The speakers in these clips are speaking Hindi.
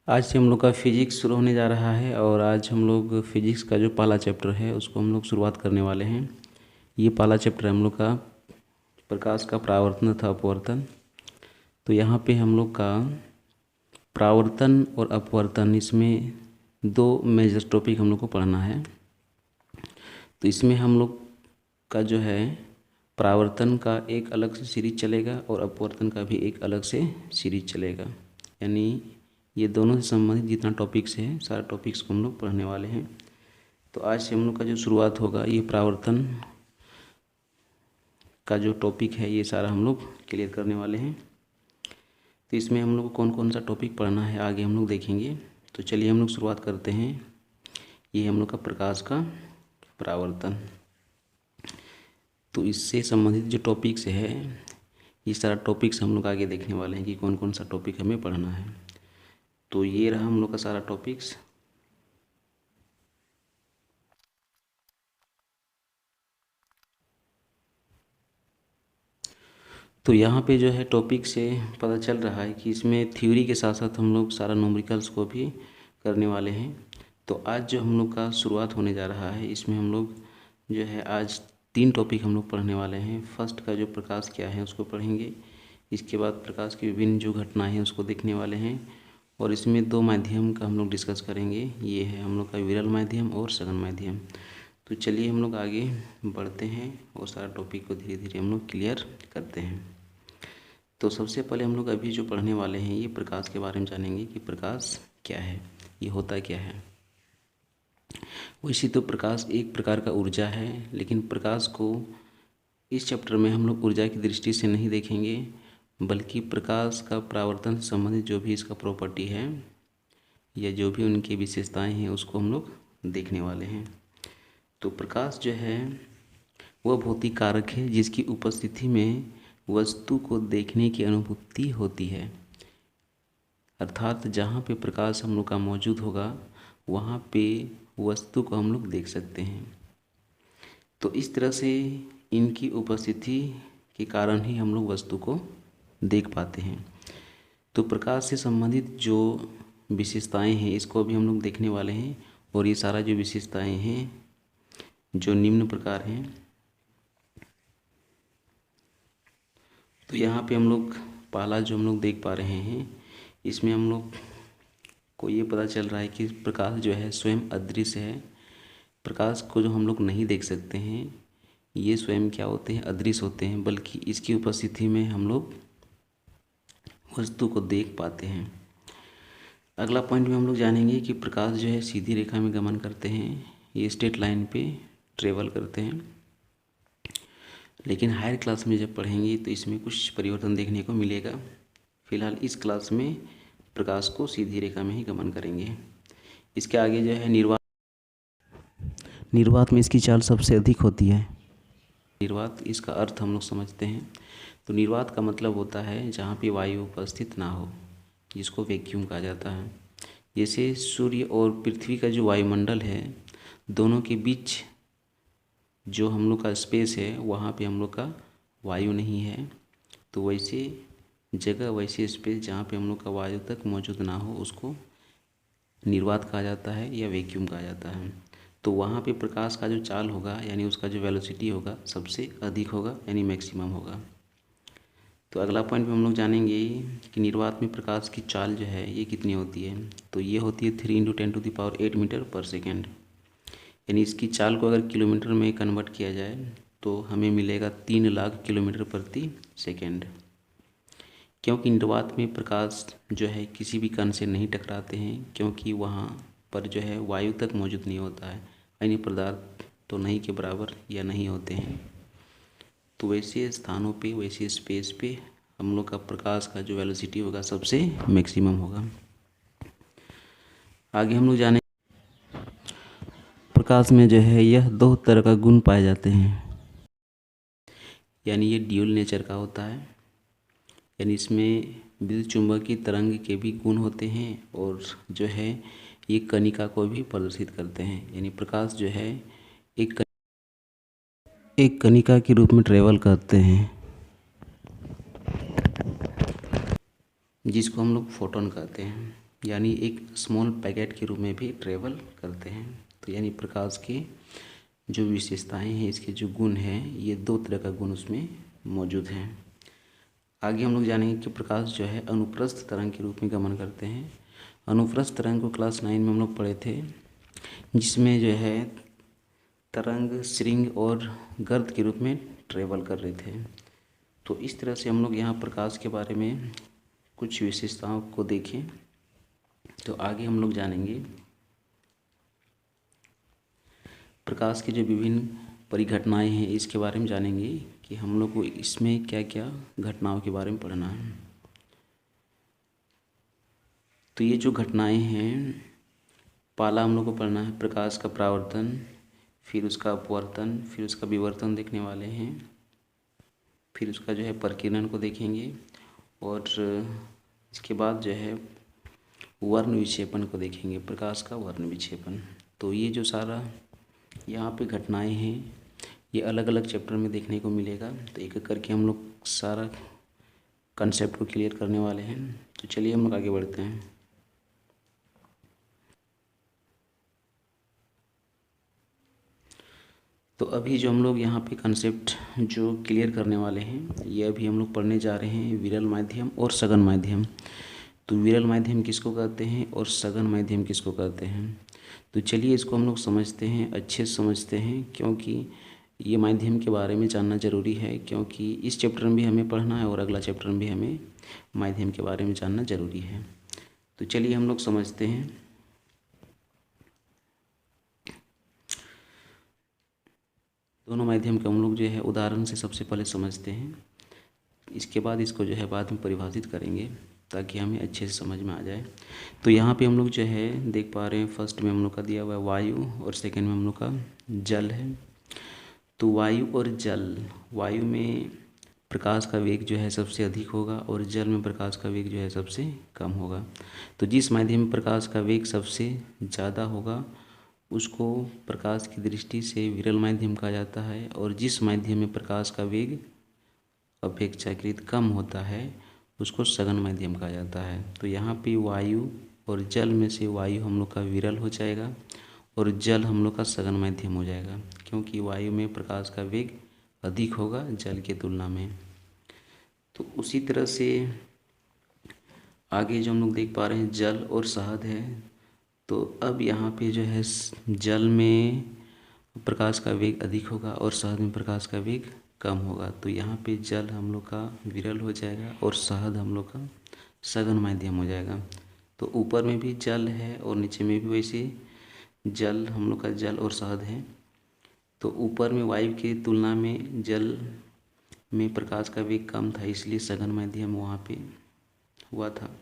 आज से हम लोग का फिजिक्स शुरू होने जा रहा है और आज हम लोग फिजिक्स का जो पहला चैप्टर है उसको हम लोग शुरुआत करने वाले हैं। ये पहला चैप्टर हम लोग का प्रकाश का परावर्तन तथा अपवर्तन। तो यहाँ पे हम लोग का परावर्तन और अपवर्तन, इसमें दो मेजर टॉपिक हम लोग को पढ़ना है। तो इसमें हम लोग का जो है परावर्तन का एक अलग से सीरीज चलेगा और अपवर्तन का भी एक अलग से सीरीज चलेगा, यानी ये दोनों से संबंधित जितना टॉपिक्स है सारे टॉपिक्स को हम लोग पढ़ने वाले हैं। तो आज से हम लोग का जो शुरुआत होगा, ये परावर्तन का जो टॉपिक है ये सारा हम लोग क्लियर करने वाले हैं। तो इसमें हम लोग को कौन कौन सा टॉपिक पढ़ना है आगे हम लोग देखेंगे। तो चलिए हम लोग शुरुआत करते हैं। ये हम लोग का प्रकाश का परावर्तन। तो इससे संबंधित जो टॉपिक्स है ये सारा टॉपिक्स हम लोग आगे देखने वाले हैं कि कौन कौन सा टॉपिक हमें पढ़ना है। तो ये रहा हम लोग का सारा टॉपिक्स। तो यहाँ पे जो है टॉपिक से पता चल रहा है कि इसमें थ्योरी के साथ साथ हम लोग सारा न्यूमेरिकल्स को भी करने वाले हैं। तो आज जो हम लोग का शुरुआत होने जा रहा है, इसमें हम लोग जो है आज 3 टॉपिक हम लोग पढ़ने वाले हैं। फर्स्ट का जो प्रकाश क्या है उसको पढ़ेंगे, इसके बाद प्रकाश की विभिन्न जो घटनाएं हैं उसको देखने वाले हैं, और इसमें 2 माध्यम का हम लोग डिस्कस करेंगे। ये है हम लोग का विरल माध्यम और सघन माध्यम। तो चलिए हम लोग आगे बढ़ते हैं और सारा टॉपिक को धीरे धीरे हम लोग क्लियर करते हैं। तो सबसे पहले हम लोग अभी जो पढ़ने वाले हैं ये प्रकाश के बारे में जानेंगे कि प्रकाश क्या है, ये होता क्या है। वैसे तो प्रकाश एक प्रकार का ऊर्जा है, लेकिन प्रकाश को इस चैप्टर में हम लोग ऊर्जा की दृष्टि से नहीं देखेंगे, बल्कि प्रकाश का परावर्तन से संबंधित जो भी इसका प्रॉपर्टी है या जो भी उनकी विशेषताएं हैं उसको हम लोग देखने वाले हैं। तो प्रकाश जो है वह भौतिक कारक है जिसकी उपस्थिति में वस्तु को देखने की अनुभूति होती है। अर्थात जहाँ पे प्रकाश हम लोग का मौजूद होगा वहाँ पे वस्तु को हम लोग देख सकते हैं। तो इस तरह से इनकी उपस्थिति के कारण ही हम लोग वस्तु को देख पाते हैं। तो प्रकाश से संबंधित जो विशेषताएं हैं इसको भी हम लोग देखने वाले हैं, और ये सारा जो विशेषताएं हैं जो निम्न प्रकार हैं। तो यहाँ पे हम लोग पहला जो हम लोग देख पा रहे हैं, इसमें हम लोग को ये पता चल रहा है कि प्रकाश जो है स्वयं अदृश्य है। प्रकाश को जो हम लोग नहीं देख सकते हैं ये स्वयं क्या होते हैं, अदृश्य होते हैं, बल्कि इसकी उपस्थिति में हम लोग वस्तु को देख पाते हैं। अगला पॉइंट में हम लोग जानेंगे कि प्रकाश जो है सीधी रेखा में गमन करते हैं, ये स्ट्रेट लाइन पे ट्रेवल करते हैं। लेकिन हायर क्लास में जब पढ़ेंगे तो इसमें कुछ परिवर्तन देखने को मिलेगा। फिलहाल इस क्लास में प्रकाश को सीधी रेखा में ही गमन करेंगे। इसके आगे जो है निर्वात में इसकी चाल सबसे अधिक होती है। निर्वात, इसका अर्थ हम लोग समझते हैं। तो निर्वात का मतलब होता है जहाँ पे वायु उपस्थित ना हो, जिसको वैक्यूम कहा जाता है। जैसे सूर्य और पृथ्वी का जो वायुमंडल है दोनों के बीच जो हम लोग का स्पेस है वहाँ पे हम लोग का वायु नहीं है। तो वैसे जगह, वैसे स्पेस जहाँ पे हम लोग का वायु तक मौजूद ना हो उसको निर्वात कहा जाता है या वैक्यूम कहा जाता है। तो वहाँ पे प्रकाश का जो चाल होगा यानी उसका जो वेलोसिटी होगा सबसे अधिक होगा, यानी मैक्सिमम होगा। तो अगला पॉइंट में हम लोग जानेंगे कि निर्वात में प्रकाश की चाल जो है ये कितनी होती है। तो ये होती है 3 × 10⁸ मीटर पर सेकेंड, यानी इसकी चाल को अगर किलोमीटर में कन्वर्ट किया जाए तो हमें मिलेगा 3 लाख किलोमीटर प्रति सेकेंड। क्योंकि निर्वात में प्रकाश जो है किसी भी कण से नहीं टकराते हैं, क्योंकि वहाँ पर जो है वायु तक मौजूद नहीं होता है, यानी पदार्थ तो नहीं के बराबर या नहीं होते हैं। तो वैसे स्थानों पे, वैसे स्पेस पे हम लोग का प्रकाश का जो वेलोसिटी होगा सबसे मैक्सिमम होगा। आगे हम लोग जाने प्रकाश में जो है यह 2 तरह का गुण पाए जाते हैं, यानी ये ड्यूल नेचर का होता है। यानी इसमें विद्युत चुंबकीय तरंग के भी गुण होते हैं और जो है ये कणिका को भी प्रदर्शित करते हैं। यानी प्रकाश जो है एक कणिका के रूप में ट्रेवल करते हैं, जिसको हम लोग फोटोन कहते हैं। यानी एक स्मॉल पैकेट के रूप में भी ट्रेवल करते हैं। तो यानी प्रकाश के जो विशेषताएं हैं, इसके जो गुण हैं, ये 2 तरह का गुण उसमें मौजूद हैं। आगे हम लोग जानेंगे कि प्रकाश जो है अनुप्रस्थ तरंग के रूप में गमन करते हैं। अनुप्रस्थ तरंग को क्लास 9 में हम लोग पढ़े थे, जिसमें जो है तरंग श्रृंग और गर्त के रूप में ट्रेवल कर रहे थे। तो इस तरह से हम लोग यहाँ प्रकाश के बारे में कुछ विशेषताओं को देखें। तो आगे हम लोग जानेंगे प्रकाश की जो विभिन्न परिघटनाएं हैं, इसके बारे में जानेंगे कि हम लोग को इसमें क्या क्या घटनाओं के बारे में पढ़ना है। तो ये जो घटनाएं हैं, पहला हम लोग को पढ़ना है प्रकाश का परावर्तन, फिर उसका अपवर्तन, फिर उसका विवर्तन देखने वाले हैं, फिर उसका जो है प्रकीर्णन को देखेंगे, और इसके बाद जो है वर्ण विक्षेपण को देखेंगे, प्रकाश का वर्ण विक्षेपण। तो ये जो सारा यहाँ पे घटनाएं हैं, ये अलग अलग चैप्टर में देखने को मिलेगा। तो एक एक करके हम लोग सारा कंसेप्ट को क्लियर करने वाले हैं। तो चलिए हम लोग आगे बढ़ते हैं। तो अभी जो हम लोग यहाँ पे कंसेप्ट जो क्लियर करने वाले हैं, ये अभी हम लोग पढ़ने जा रहे हैं विरल माध्यम और सघन माध्यम। तो विरल माध्यम किसको कहते हैं और सघन माध्यम किसको कहते हैं। तो चलिए इसको हम लोग समझते हैं, अच्छे से समझते हैं, क्योंकि ये माध्यम के बारे में जानना ज़रूरी है, क्योंकि इस चैप्टर में भी हमें पढ़ना है और अगला चैप्टर में भी हमें माध्यम के बारे में जानना ज़रूरी है। तो चलिए हम लोग समझते हैं। दोनों माध्यम को हम लोग जो है उदाहरण से सबसे पहले समझते हैं, इसके बाद इसको जो है बाद में परिभाषित करेंगे ताकि हमें अच्छे से समझ में आ जाए। तो यहाँ पे हम लोग जो है देख पा रहे हैं, फर्स्ट में हम लोग का दिया हुआ है वायु और सेकंड में हम लोग का जल है। तो वायु और जल, वायु में प्रकाश का वेग जो है सबसे अधिक होगा और जल में प्रकाश का वेग जो है सबसे कम होगा। तो जिस माध्यम में प्रकाश का वेग सबसे ज़्यादा होगा उसको प्रकाश की दृष्टि से विरल माध्यम कहा जाता है, और जिस माध्यम में प्रकाश का वेग अपेक्षाकृत कम होता है उसको सघन माध्यम कहा जाता है। तो यहाँ पे वायु और जल में से वायु हम लोग का विरल हो जाएगा और जल हम लोग का सघन माध्यम हो जाएगा, क्योंकि वायु में प्रकाश का वेग अधिक होगा जल की तुलना में। तो उसी तरह से आगे जो हम लोग देख पा रहे हैं जल और शहद है। तो अब यहाँ पे जो है जल में प्रकाश का वेग अधिक होगा और शहद में प्रकाश का वेग कम होगा। तो यहाँ पे जल हम लोग का विरल हो जाएगा और शहद हम लोग का सघन माध्यम हो जाएगा। तो ऊपर में भी जल है और नीचे में भी वैसे जल, हम लोग का जल और शहद है। तो ऊपर में वायु की तुलना में जल में प्रकाश का वेग कम था, इसलिए सघन माध्यम वहाँ पे हुआ था,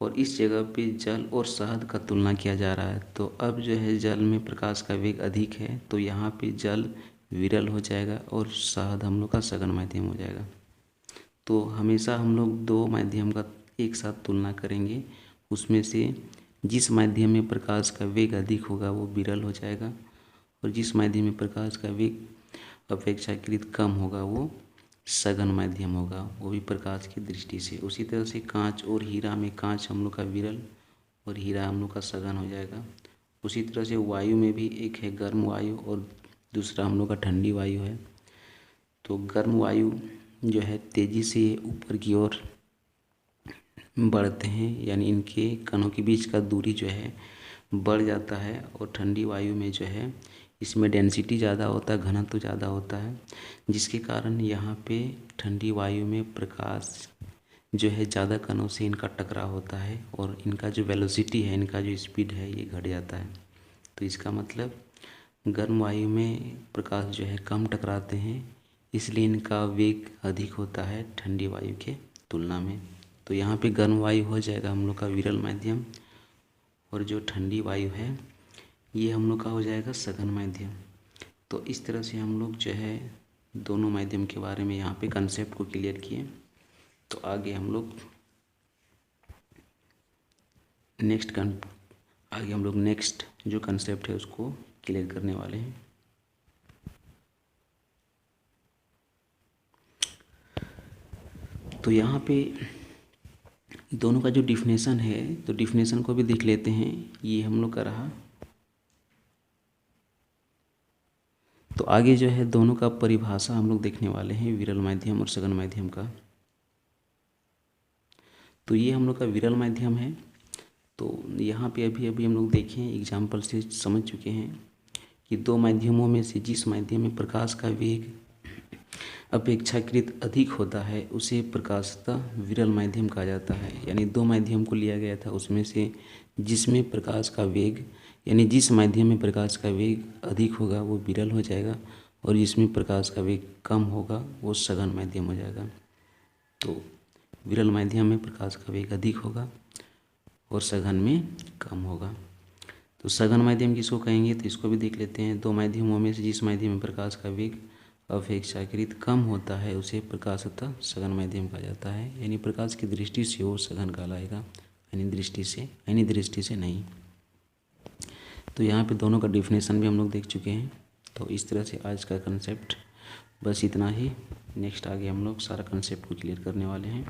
और इस जगह पे जल और शहद का तुलना किया जा रहा है। तो अब जो है जल में प्रकाश का वेग अधिक है, तो यहाँ पे जल विरल हो जाएगा और शहद हम लोग का सघन माध्यम हो जाएगा। तो हमेशा हम लोग 2 माध्यम का एक साथ तुलना करेंगे, उसमें से जिस माध्यम में प्रकाश का वेग अधिक होगा वो विरल हो जाएगा, और जिस माध्यम में प्रकाश का वेग अपेक्षाकृत कम होगा वो सघन माध्यम होगा, वो भी प्रकाश की दृष्टि से। उसी तरह से कांच और हीरा में कांच हम लोग का विरल और हीरा हम लोग का सघन हो जाएगा। उसी तरह से वायु में भी एक है गर्म वायु और दूसरा हम लोग का ठंडी वायु है। तो गर्म वायु जो है तेज़ी से ऊपर की ओर बढ़ते हैं, यानी इनके कणों के बीच का दूरी जो है बढ़ जाता है, और ठंडी वायु में जो है इसमें डेंसिटी ज़्यादा होता है, घनत्व तो ज़्यादा होता है, जिसके कारण यहाँ पे ठंडी वायु में प्रकाश जो है ज़्यादा कणों से इनका टकराव होता है और इनका जो वेलोसिटी है, इनका जो स्पीड है ये घट जाता है। तो इसका मतलब गर्म वायु में प्रकाश जो है कम टकराते हैं, इसलिए इनका वेग अधिक होता है ठंडी वायु के तुलना में। तो यहाँ पे गर्म वायु हो जाएगा हम लोग का विरल माध्यम, और जो ठंडी वायु है ये हम लोग का हो जाएगा सघन माध्यम। तो इस तरह से हम लोग जो है दोनों माध्यम के बारे में यहाँ पे कंसेप्ट को क्लियर किए। तो आगे हम लोग नेक्स्ट जो कंसेप्ट है उसको क्लियर करने वाले हैं। तो यहाँ पे दोनों का जो डिफिनेशन है तो डिफिनेशन को भी देख लेते हैं। ये हम लोग का रहा। तो आगे जो है दोनों का परिभाषा हम लोग देखने वाले हैं, विरल माध्यम और सघन माध्यम का। तो ये हम लोग का विरल माध्यम है। तो यहाँ पे अभी अभी हम लोग देखें एग्जाम्पल से समझ चुके हैं कि दो माध्यमों में से जिस माध्यम में प्रकाश का वेग अपेक्षाकृत अधिक होता है उसे प्रकाशतः विरल माध्यम कहा जाता है। यानी दो माध्यम को लिया गया था, उसमें से जिसमें प्रकाश का वेग यानी जिस माध्यम में प्रकाश का वेग अधिक होगा वो विरल हो जाएगा, और जिसमें प्रकाश का वेग कम होगा वो सघन माध्यम हो जाएगा। तो विरल माध्यम में प्रकाश का वेग अधिक होगा और सघन में कम होगा। तो सघन माध्यम किसको कहेंगे, तो इसको भी देख लेते हैं। दो माध्यमों में से जिस माध्यम में प्रकाश का वेग अपेक्षाकृत कम होता है उसे प्रकाशतः सघन माध्यम कहा जाता है। यानी प्रकाश की दृष्टि से वो सघन कहलाएगा, यानी दृष्टि से नहीं। तो यहाँ पे दोनों का डिफिनेशन भी हम लोग देख चुके हैं। तो इस तरह से आज का कंसेप्ट बस इतना ही। नेक्स्ट आगे हम लोग सारा कंसेप्ट को क्लियर करने वाले हैं।